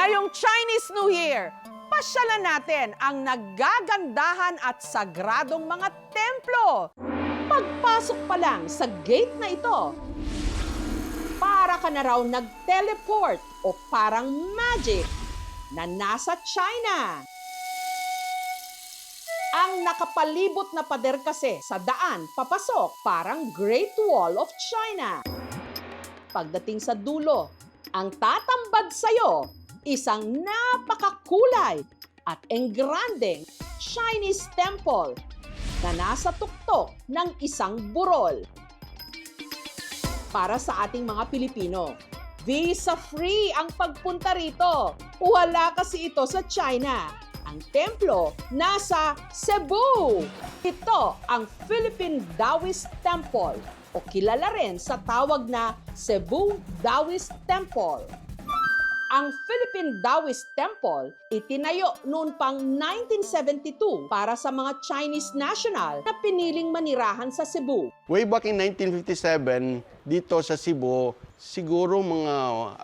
Ngayong Chinese New Year, pasyalan natin ang nagagandahan at sagradong mga templo. Pagpasok pa lang sa gate na ito, para ka na raw nag-teleport o parang magic na nasa China. Ang nakapalibot na pader kasi sa daan papasok parang Great Wall of China. Pagdating sa dulo, ang tatambad sa'yo, isang napakakulay at engrandeng Chinese temple na nasa tuktok ng isang burol. Para sa ating mga Pilipino, visa-free ang pagpunta rito. Wala kasi ito sa China. Ang templo nasa Cebu. Ito ang Philippine Taoist Temple o kilala rin sa tawag na Cebu Taoist Temple. Ang Philippine Taoist Temple itinayo noon pang 1972 para sa mga Chinese national na piniling manirahan sa Cebu. Way back in 1957, dito sa Cebu, siguro mga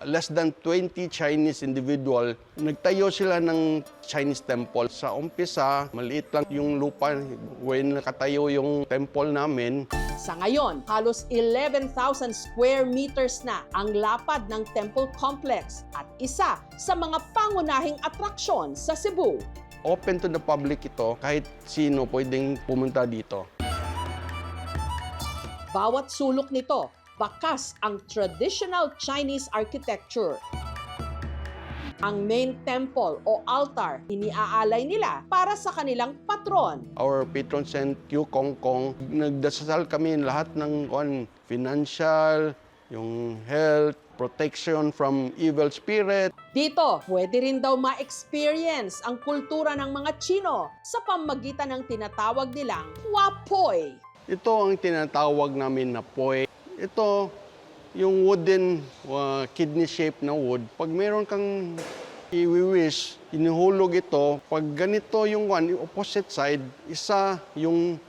less than 20 Chinese individual, nagtayo sila ng Chinese temple. Sa umpisa, maliit lang yung lupa when nakatayo yung temple namin. Sa ngayon, halos 11,000 square meters na ang lapad ng temple complex at isa sa mga pangunahing atraksyon sa Cebu. Open to the public ito, kahit sino pwedeng pumunta dito. Bawat sulok nito, bakas ang traditional Chinese architecture. Ang main temple o altar, iniaalay nila para sa kanilang patron. Our patron saint, Q Kong Kong, nagdasal kami lahat ng financial, yung health, protection from evil spirit. Dito, pwede rin daw ma-experience ang kultura ng mga Chino sa pamamagitan ng tinatawag nilang Wapoy. Ito ang tinatawag namin na poy. Ito, yung wooden kidney shape na wood. Pag meron kang i-wish, inuhulog ito. Pag ganito yung opposite side, isa yung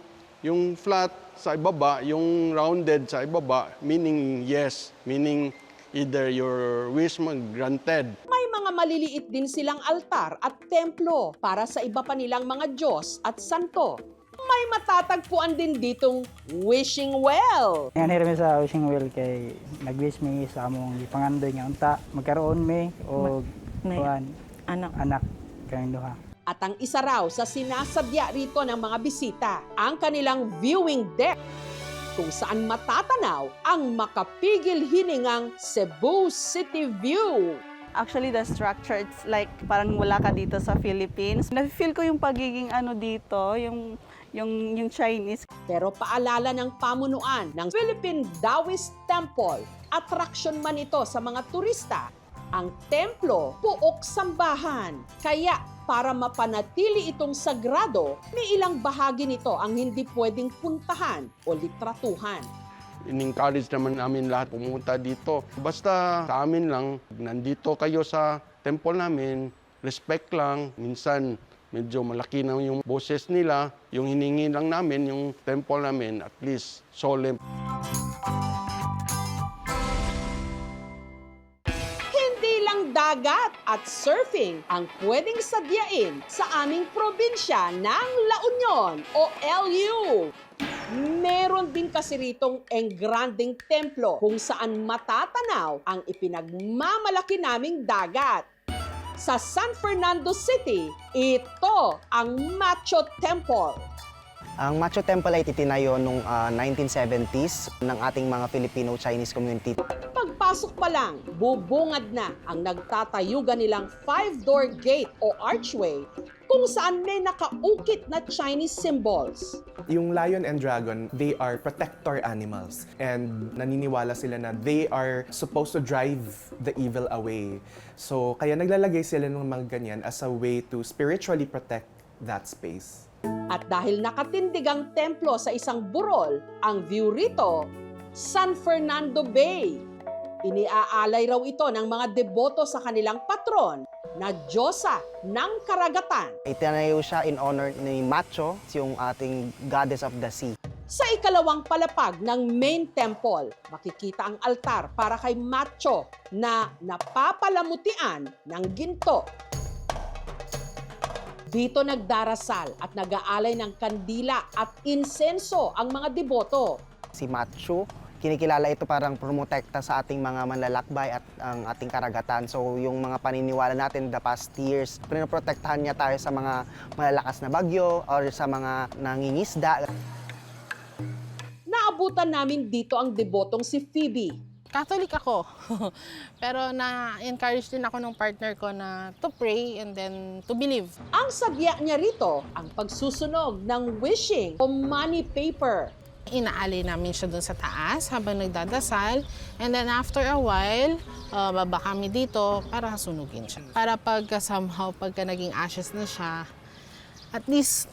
flat sa ibaba, yung rounded sa ibaba, meaning yes, meaning either your wish granted. May mga maliliit din silang altar at templo para sa iba pa nilang mga Diyos at santo. May matatagpuan din ditong wishing well. Yan hirami sa wishing well kay nag-wish mi sa among ipangandoy nga unta magkaroon mi o anak kayong duha. At ang isa raw sa sinasadya rito ng mga bisita, ang kanilang viewing deck kung saan matatanaw ang makapigil hiningang Cebu City view. Actually, the structure, it's like parang wala ka dito sa Philippines. Na-feel ko yung pagiging dito, yung Chinese. Pero paalala ng pamunuan ng Philippine Taoist Temple, attraction man ito sa mga turista, ang templo puok sambahan. Kaya para mapanatili itong sagrado, may ilang bahagi nito ang hindi pwedeng puntahan o litratuhan. In-encourage naman namin lahat pumunta dito. Basta sa amin lang, nandito kayo sa temple namin, respect lang. Minsan, medyo malaki na yung boses nila. Yung hiningi lang namin, yung temple namin, at least solemn. Hindi lang dagat at surfing ang pwedeng sadyain sa aming probinsya ng La Union o LU. Meron din kasi ritong engrandeng templo kung saan matatanaw ang ipinagmamalaki naming dagat. Sa San Fernando City, ito ang Macho Temple. Ang Macho Temple ay itinayo noong 1970s ng ating mga Filipino-Chinese community. Pagpasok pa lang, bubungad na ang nagtatayugan nilang 5-door gate o archway kung saan may nakaukit na Chinese symbols. Yung lion and dragon, they are protector animals. And naniniwala sila na they are supposed to drive the evil away. So, kaya naglalagay sila ng mga ganyan as a way to spiritually protect that space. At dahil nakatindig ang templo sa isang burol, ang view rito, San Fernando Bay. Iniaalay raw ito ng mga deboto sa kanilang patron na Diyosa ng Karagatan. Itinayo siya in honor ni Macho, yung ating goddess of the sea. Sa ikalawang palapag ng main temple, makikita ang altar para kay Macho na napapalamutian ng ginto. Dito nagdarasal at nag-aalay ng kandila at insenso ang mga deboto. Si Machu, kinikilala ito parang promotekta sa ating mga manlalakbay at ang ating karagatan. So yung mga paniniwala natin the past years, pinoprotektahan niya tayo sa mga malalakas na bagyo or sa mga nangingisda. Naabutan namin dito ang debotong si Phoebe. Catholic ako. Pero na-encourage din ako ng partner ko na to pray and then to believe. Ang sadya niya rito, ang pagsusunog ng wishing o money paper. Inaali namin siya doon sa taas habang nagdadasal. And then after a while, baba kami dito para sunugin siya. Para somehow pagka naging ashes na siya, at least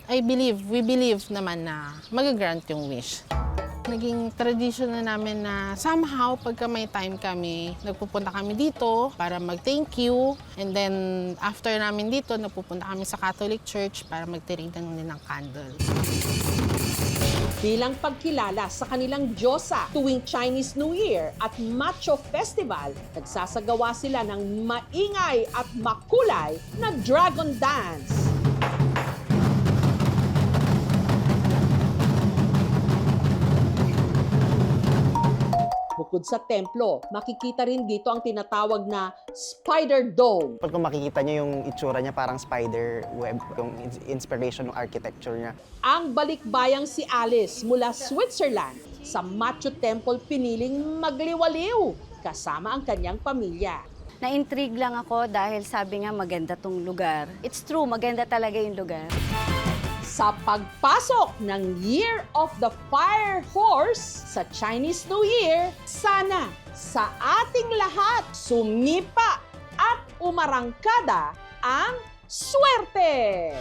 we believe naman na mag-grant yung wish. Naging tradition na namin na somehow pagka may time kami, nagpupunta kami dito para mag-thank you. And then after namin dito, nagpupunta kami sa Catholic Church para magtirig ng candle. Bilang pagkilala sa kanilang Diyosa tuwing Chinese New Year at Macho Festival, nagsasagawa sila ng maingay at makulay na dragon dance. Bukod sa templo, makikita rin dito ang tinatawag na Spider Dome. Kung makikita niyo yung itsura niya parang spider web, yung inspiration ng architecture niya. Ang balikbayang si Alice mula Switzerland sa Machu Temple piniling magliwaliw kasama ang kanyang pamilya. Na-intrigue lang ako dahil sabi nga maganda tong lugar. It's true, maganda talaga yung lugar. Sa pagpasok ng Year of the Fire Horse sa Chinese New Year, sana sa ating lahat sumipa at umarangkada ang swerte!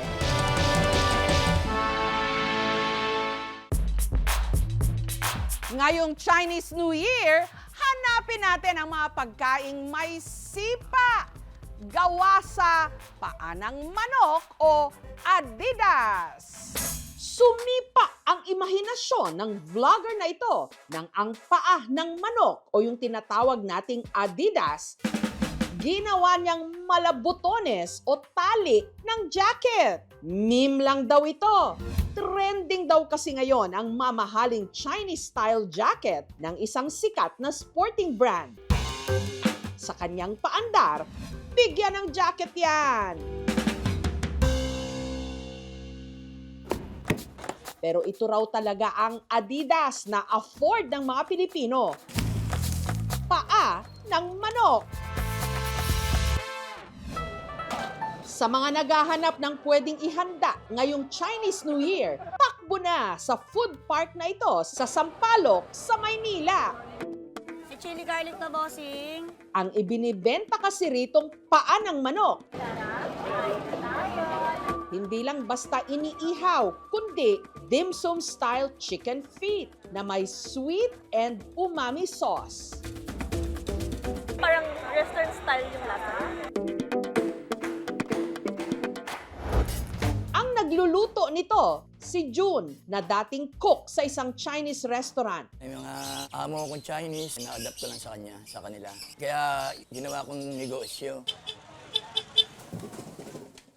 Ngayong Chinese New Year, hanapin natin ang mga pagkaing may sipa gawa sa paa ng manok o Adidas. Sumipa ang imahinasyon ng vlogger na ito nang ang paa ng manok o yung tinatawag nating Adidas, ginawa niyang malabutones o tali ng jacket. Meme lang daw ito. Trending daw kasi ngayon ang mamahaling Chinese-style jacket ng isang sikat na sporting brand. Sa kanyang paandar, bigyan ng jacket yan. Pero ito raw talaga ang Adidas na afford ng mga Pilipino. Paa ng manok. Sa mga naghahanap ng pwedeng ihanda ngayong Chinese New Year, takbo na sa food park na ito sa Sampaloc, sa Maynila. May chili garlic na, bossing. Ang ibinibenta kasi ritong paa ng manok. Hindi lang basta iniihaw, kundi dim sum style chicken feet na may sweet and umami sauce. Parang restaurant style yung lasa. Ang nagluluto nito, si June, na dating cook sa isang Chinese restaurant. May mga amo kong Chinese, na-adapt ko lang sa kanila. Kaya ginawa kong negosyo.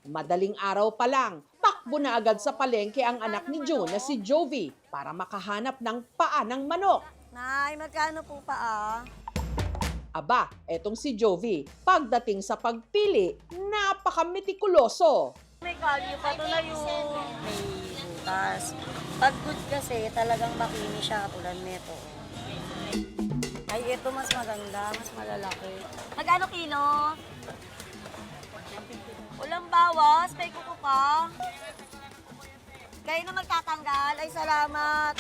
Madaling araw pa lang, takbo na agad sa palengke ang anak ni June na si Jovi para makahanap ng paa ng manok. Nay, magkano po pa Aba, etong si Jovi, pagdating sa pagpili, napakametikuloso. May kalyo pa to na yung may butas. Pag good kasi, talagang makinis siya katulad nito. Ay, ito mas maganda, mas malalaki. Magkano kilo? Ulang bawas, may kuko pa. Kayo na magtatanggal, ay salamat.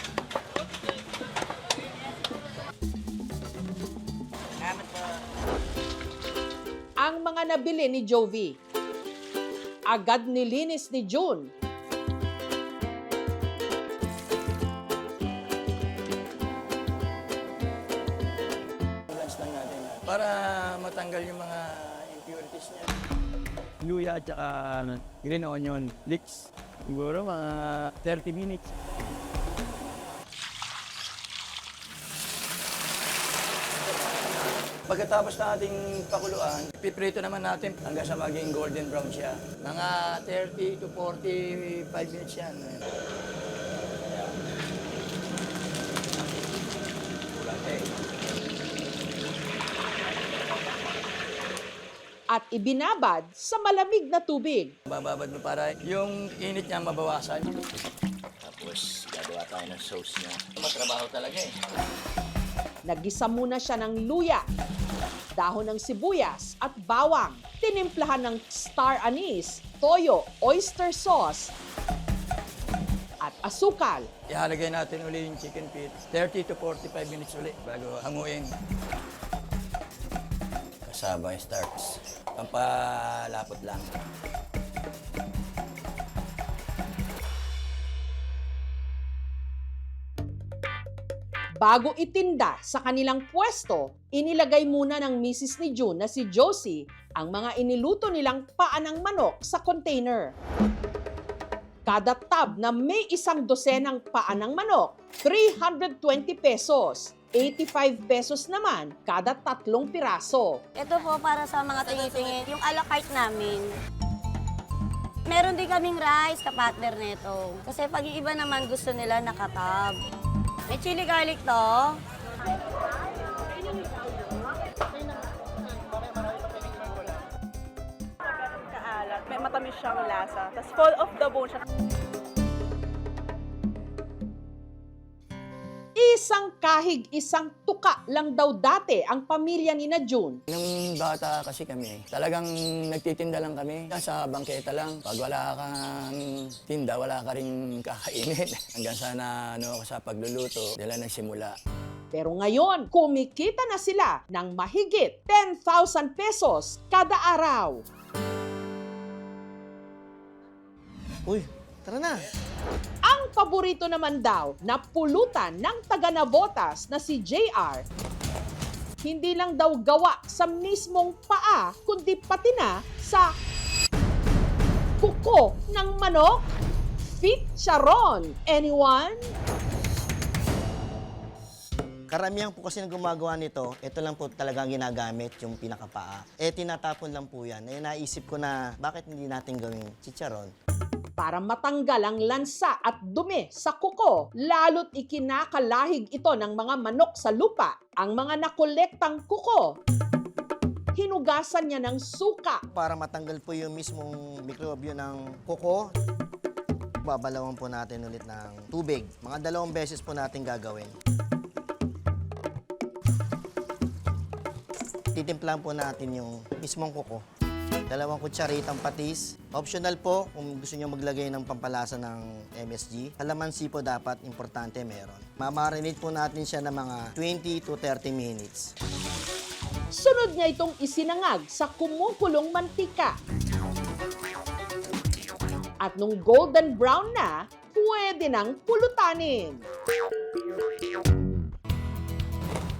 Salamat po. Ang mga nabili ni Jovi, agad nilinis ni June. Lunch lang natin para matanggal yung mga impurities niya. Luya at saka green onion leeks. Siguro mga 30 minutes. Pagkatapos nating pakuluan, piprito naman natin hanggang sa maging golden brown siya. Mga 30 to 45 minutes yan. At ibinabad sa malamig na tubig. Bababad mo para yung init niya mabawasan. Tapos gagawa tayo ng sauce niya. Matrabaho talaga eh. Naggisa muna siya ng luya, dahon ng sibuyas at bawang. Tinimplahan ng star anise, toyo, oyster sauce, at asukal. Ihalagay natin uli yung chicken feet. 30 to 45 minutes uli bago hanguin. Kasama yung starch. Pampalapot lang. Bago itinda sa kanilang pwesto, inilagay muna ng misis ni June na si Josie ang mga iniluto nilang paanang manok sa container. Kada tab na may 1 dosenang paanang manok, 320 pesos. 85 pesos naman kada 3 piraso. Ito po para sa mga tingin-tingin, yung a la carte namin. Meron din kaming rice, kapatner nito. Kasi pag yung iba naman gusto nila nakatab. May chili garlic to. Kaalat, may matamis siyang lasa. Tapos full of the bone siya. Isang kahig, isang tuka lang daw dati ang pamilya ni na June. Nung bata kasi kami, talagang nagtitinda lang kami. Sa bangketa lang. Pag wala kang tinda, wala ka rin kakainin. Hanggang sana sa pagluluto, nila nagsimula. Pero ngayon, kumikita na sila ng mahigit 10,000 pesos kada araw. Uy, tara na. Ang paborito naman daw na pulutan ng taga Navotas na si JR, hindi lang daw gawa sa mismong paa, kundi pati na sa kuko ng manok. Feet charon. Anyone? Karamihan po kasi na gumagawa nito, ito lang po talagang ginagamit, yung pinakapaa. Tinatapon lang po yan. Naisip ko na bakit hindi natin gawing chicharon. Para matanggal ang lansa at dumi sa kuko, lalo't ikinakalahig ito ng mga manok sa lupa. Ang mga nakolektang kuko, hinugasan niya ng suka. Para matanggal po yung mismong mikrobyo ng kuko, babalawan po natin ulit ng tubig. Mga 2 beses po natin gagawin. Titimplahan po natin yung mismong kuko. 2 kutsaritang patis. Optional po kung gusto nyo maglagay ng pampalasa ng MSG. Kalamansi po dapat, importante meron. Mamarinate po natin siya ng mga 20 to 30 minutes. Sunod niya itong isinangag sa kumukulong mantika. At nung golden brown na, pwede nang pulutanin.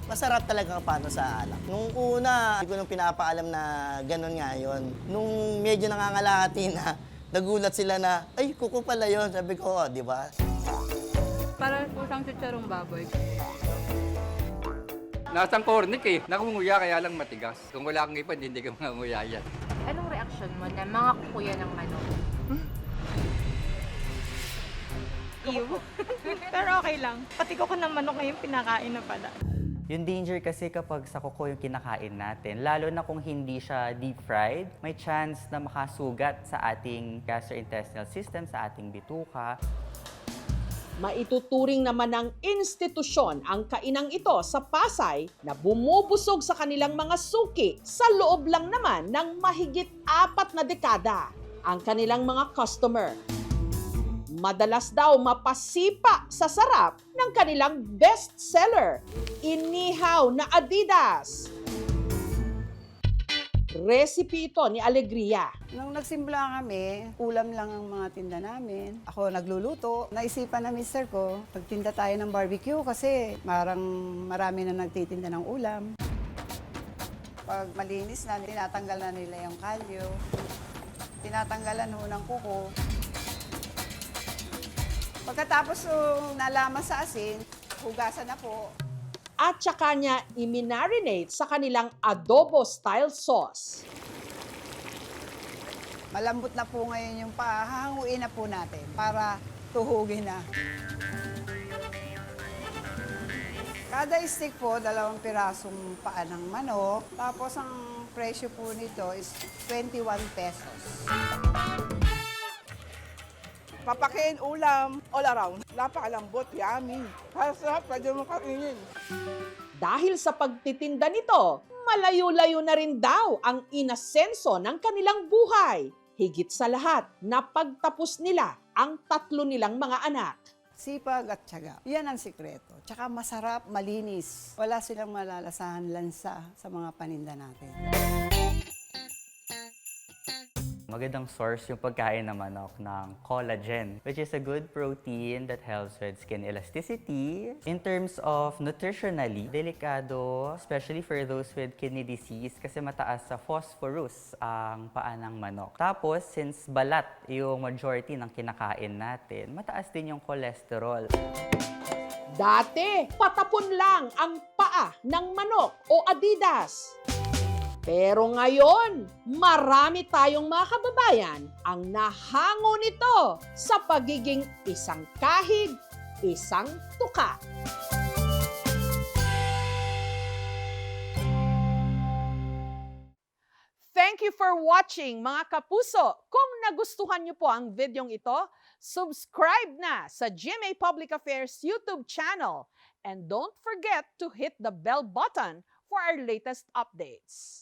Masarap talaga paano sa alak. Nung una, hindi ko nung pinapaalam na gano'n nga yun. Nung medyo nangangalahati na, nagulat sila na, ay, kuko pala yun. Sabi ko, oh, di ba? Para po siyang chicharong baboy. Nasang cornic eh. Nakunguya kaya lang matigas. Kung wala kang ipad, hindi ka mangunguya yan. Anong reaksyon mo na mga kukuya ng manok? Ew. Pero okay lang. Pati ko ng manok ngayon pinakain na pala. Yung danger kasi kapag sa kuko yung kinakain natin, lalo na kung hindi siya deep fried, may chance na makasugat sa ating gastrointestinal system, sa ating bituka. Maituturing naman ng institusyon ang kainang ito sa Pasay na bumubusog sa kanilang mga suki sa loob lang naman ng mahigit 4 na dekada. Ang kanilang mga customer, madalas daw mapasipa sa sarap ng kanilang best seller, inihaw na Adidas. Recipe ito ni Alegria. Nung nagsimula kami, ulam lang ang mga tinda namin. Ako nagluluto. Naisipan na mister ko, pagtinda tayo ng barbecue kasi marami na nagtitinda ng ulam. Pag malinis na, tinatanggal na nila yung kalyo. Tinatanggalan ho ng kuko. Pagkatapos nalaman sa asin, hugasan na po. at saka niya i-marinate sa kanilang adobo-style sauce. Malambot na po ngayon yung paa, hahanguin na po natin para tuhugin na. Kada stick po, 2 pirasong paa ng manok. Tapos ang presyo po nito is 21 pesos. Papakain ulam all around. Napakalambot, yummy. Sarap, pwede mo kainin. Dahil sa pagtitinda nito, malayo-layo na rin daw ang inasenso ng kanilang buhay. Higit sa lahat, napagtapos nila ang 3 nilang mga anak. Sipag at tiyaga. Yan ang sikreto. Tsaka masarap, malinis. Wala silang malalasahan lansa sa mga paninda natin. Magandang source yung pagkain ng manok ng collagen, which is a good protein that helps with skin elasticity. In terms of nutritionally, delikado, especially for those with kidney disease kasi mataas sa phosphorus ang paa ng manok. Tapos, since balat yung majority ng kinakain natin, mataas din yung cholesterol. Dati, patapon lang ang paa ng manok o Adidas. Pero ngayon, marami tayong mga kababayan ang nahango nito sa pagiging isang kahig, isang tuka. Thank you for watching mga kapuso. Kung nagustuhan niyo po ang videong ito, subscribe na sa GMA Public Affairs YouTube channel. And don't forget to hit the bell button for our latest updates.